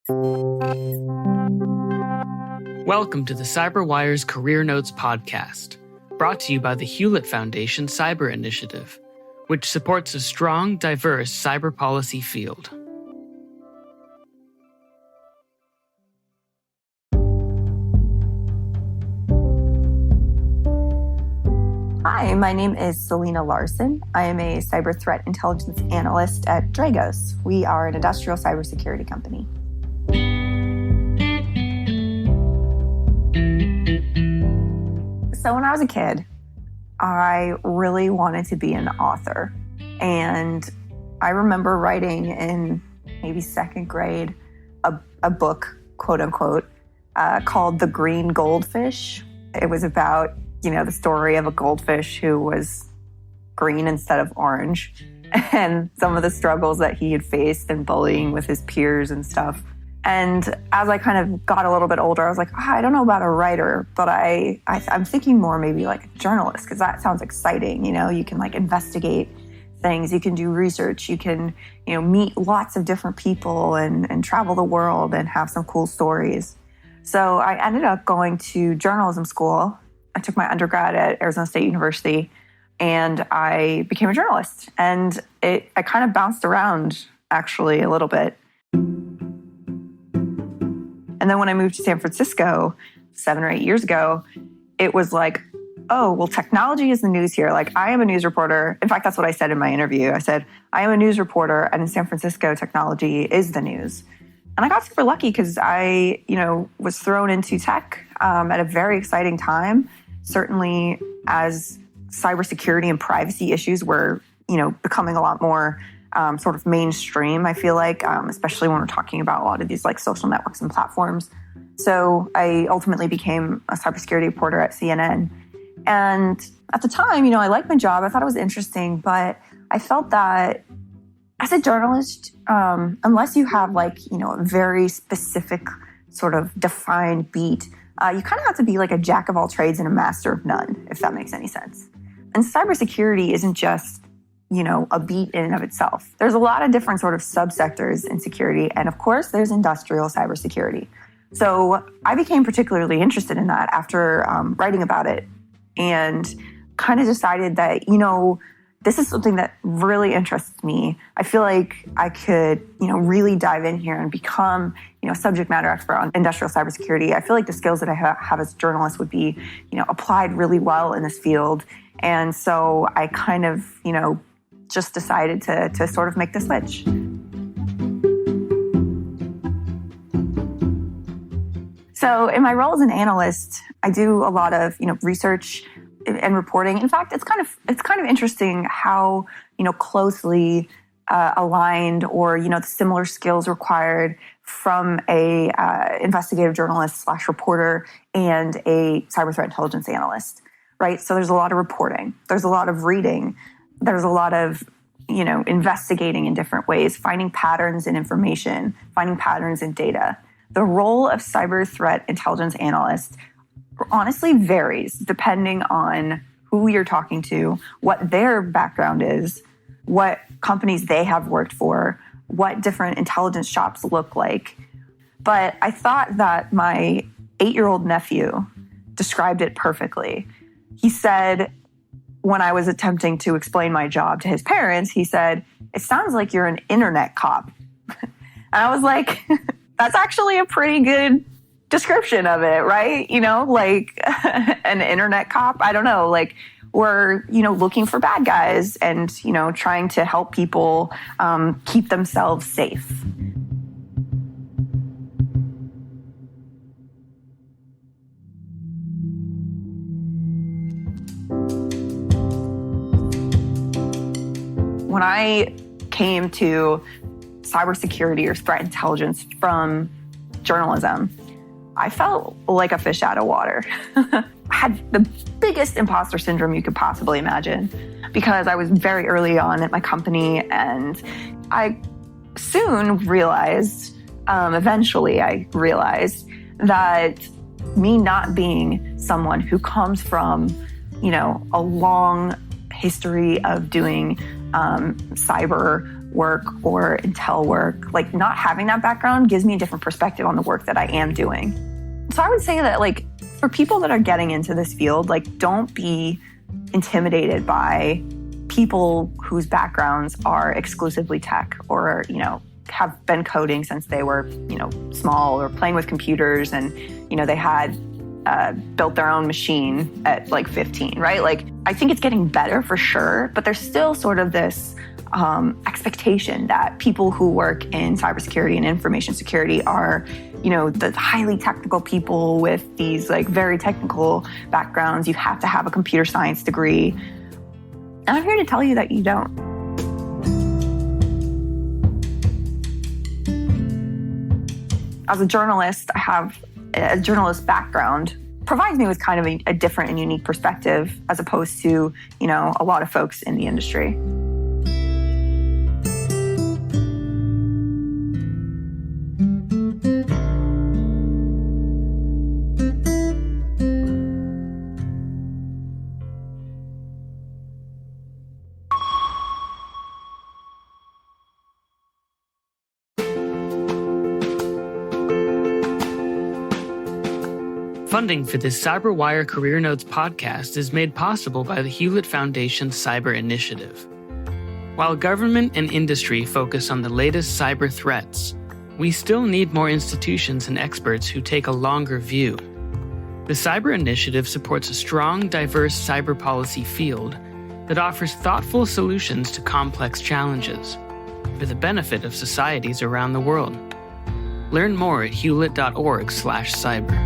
Welcome to the CyberWire's Career Notes podcast, brought to you by the Hewlett Foundation Cyber Initiative, which supports a strong, diverse cyber policy field. Hi, my name is Selena Larson. I am a cyber threat intelligence analyst at Dragos. We are an industrial cybersecurity company. So when I was a kid, I really wanted to be an author. And I remember writing in maybe second grade a book, quote unquote, called The Green Goldfish. It was about, the story of a goldfish who was green instead of orange and some of the struggles that he had faced and bullying with his peers and stuff. And as I kind of got a little bit older, I was like, I don't know about a writer, but I'm thinking more maybe like a journalist, because that sounds exciting. You can like investigate things, you can do research, you can, meet lots of different people and travel the world and have some cool stories. So I ended up going to journalism school. I took my undergrad at Arizona State University and I became a journalist. And I kind of bounced around actually a little bit. And then when I moved to San Francisco 7 or 8 years ago, it was like, oh, well, technology is the news here. Like, I am a news reporter. In fact, that's what I said in my interview. I said, I am a news reporter, and in San Francisco, technology is the news. And I got super lucky because I, was thrown into tech at a very exciting time. Certainly as cybersecurity and privacy issues were, becoming a lot more sort of mainstream, I feel like, especially when we're talking about a lot of these like social networks and platforms. So I ultimately became a cybersecurity reporter at CNN. And at the time, I liked my job. I thought it was interesting, but I felt that as a journalist, unless you have like, a very specific sort of defined beat, you kind of have to be like a jack of all trades and a master of none, if that makes any sense. And cybersecurity isn't just, a beat in and of itself. There's a lot of different sort of subsectors in security. And of course, there's industrial cybersecurity. So I became particularly interested in that after writing about it and kind of decided that, this is something that really interests me. I feel like I could, really dive in here and become, a subject matter expert on industrial cybersecurity. I feel like the skills that I have as a journalist would be, applied really well in this field. And so I kind of, just decided to sort of make the switch. So in my role as an analyst, I do a lot of, research and reporting. In fact, it's kind of interesting how, closely aligned or, the similar skills required from a investigative journalist / reporter and a cyber threat intelligence analyst, right? So there's a lot of reporting. There's a lot of reading. There's a lot of, investigating in different ways, finding patterns in information, finding patterns in data. The role of cyber threat intelligence analyst honestly varies depending on who you're talking to, what their background is, what companies they have worked for, what different intelligence shops look like. But I thought that my 8-year-old nephew described it perfectly. He said, when I was attempting to explain my job to his parents, he said, "It sounds like you're an internet cop." And I was like, that's actually a pretty good description of it, right? Like an internet cop. I don't know, like we're, looking for bad guys and, trying to help people keep themselves safe. When I came to cybersecurity or threat intelligence from journalism, I felt like a fish out of water. I had the biggest imposter syndrome you could possibly imagine because I was very early on at my company, and I soon realized, eventually I realized that me not being someone who comes from, a long history of doing cyber work or intel work, like not having that background gives me a different perspective on the work that I am doing. So I would say that like for people that are getting into this field, like don't be intimidated by people whose backgrounds are exclusively tech or, you know, have been coding since they were, you know, small or playing with computers and, you know, they had built their own machine at like 15, right? Like, I think it's getting better for sure, but there's still sort of this expectation that people who work in cybersecurity and information security are, you know, the highly technical people with these like very technical backgrounds. You have to have a computer science degree. And I'm here to tell you that you don't. As a journalist, I have a journalist background, provides me with kind of a different and unique perspective as opposed to, you know, a lot of folks in the industry. Funding for this CyberWire Career Notes podcast is made possible by the Hewlett Foundation Cyber Initiative. While government and industry focus on the latest cyber threats, we still need more institutions and experts who take a longer view. The Cyber Initiative supports a strong, diverse cyber policy field that offers thoughtful solutions to complex challenges for the benefit of societies around the world. Learn more at hewlett.org/cyber.